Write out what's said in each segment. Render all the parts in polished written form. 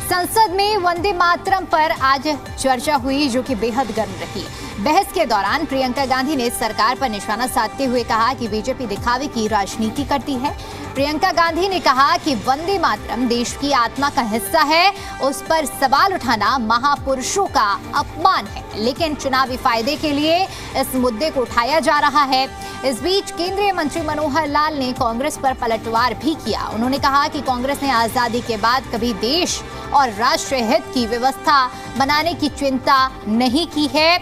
संसद में वंदे मातरम पर आज चर्चा हुई, जो कि बेहद गर्म रही। बहस के दौरान प्रियंका गांधी ने सरकार पर निशाना साधते हुए कहा कि बीजेपी दिखावे की राजनीति करती है। प्रियंका गांधी ने कहा कि वंदे मातरम देश की आत्मा का हिस्सा है, उस पर सवाल उठाना महापुरुषों का अपमान है, लेकिन चुनावी फायदे के लिए इस मुद्दे को उठाया जा रहा है। इस बीच केंद्रीय मंत्री मनोहर लाल ने कांग्रेस पर पलटवार भी किया। उन्होंने कहा कि कांग्रेस ने आजादी के बाद कभी देश और राष्ट्रीय हित की व्यवस्था बनाने की चिंता नहीं की है।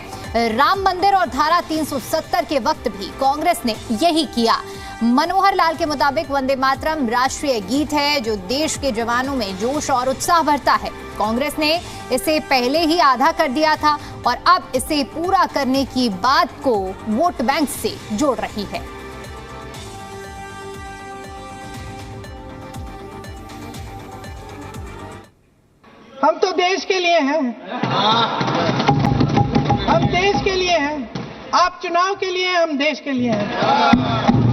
राम मंदिर और धारा 370 के वक्त भी कांग्रेस ने यही किया। मनोहर लाल के मुताबिक वंदे मातरम राष्ट्रीय गीत है जो देश के जवानों में जोश और उत्साह भरता है। कांग्रेस ने इसे पहले ही आधा कर दिया था और अब इसे पूरा करने की बात को वोट बैंक से जोड़ रही है। हम तो देश के लिए हैं, हम देश के लिए हैं। आप चुनाव के लिए, हम देश के लिए हैं।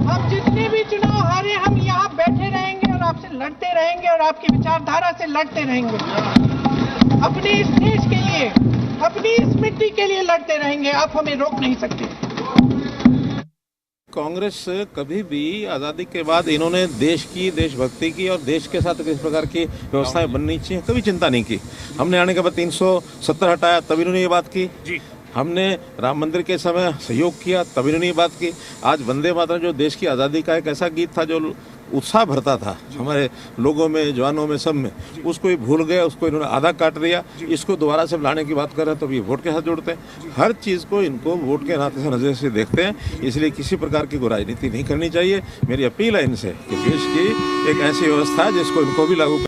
हम जितने भी चुनाव हारे, हम यहाँ बैठे रहेंगे और आपसे लड़ते रहेंगे और आपकी विचारधारा से लड़ते रहेंगे। अपने इस देश के लिए, अपनी इस मिट्टी के लिए लड़ते रहेंगे। आप हमें रोक नहीं सकते। कांग्रेस कभी भी आज़ादी के बाद इन्होंने देश की, देशभक्ति की और देश के साथ किस प्रकार की व्यवस्थाएं बननी चाहिए कभी चिंता नहीं की। हमने आने के बाद 370 हटाया, तब इन्होंने ये बात की जी। हमने राम मंदिर के समय सहयोग किया, तब इन्होंने ये बात की। आज वंदे मातरम जो देश की आज़ादी का एक ऐसा गीत था जो उत्साह भरता था हमारे लोगों में, जवानों में, सब में, उसको ही भूल गए, उसको इन्होंने आधा काट दिया। इसको दोबारा से लाने की बात कर रहे हैं तो ये वोट के साथ जोड़ते हैं। हर चीज़ को इनको वोट के नाते से नजर से देखते हैं, इसलिए किसी प्रकार की राजनीति नहीं करनी चाहिए। मेरी अपील है इनसे कि देश की एक ऐसी व्यवस्था है जिसको इनको भी लागू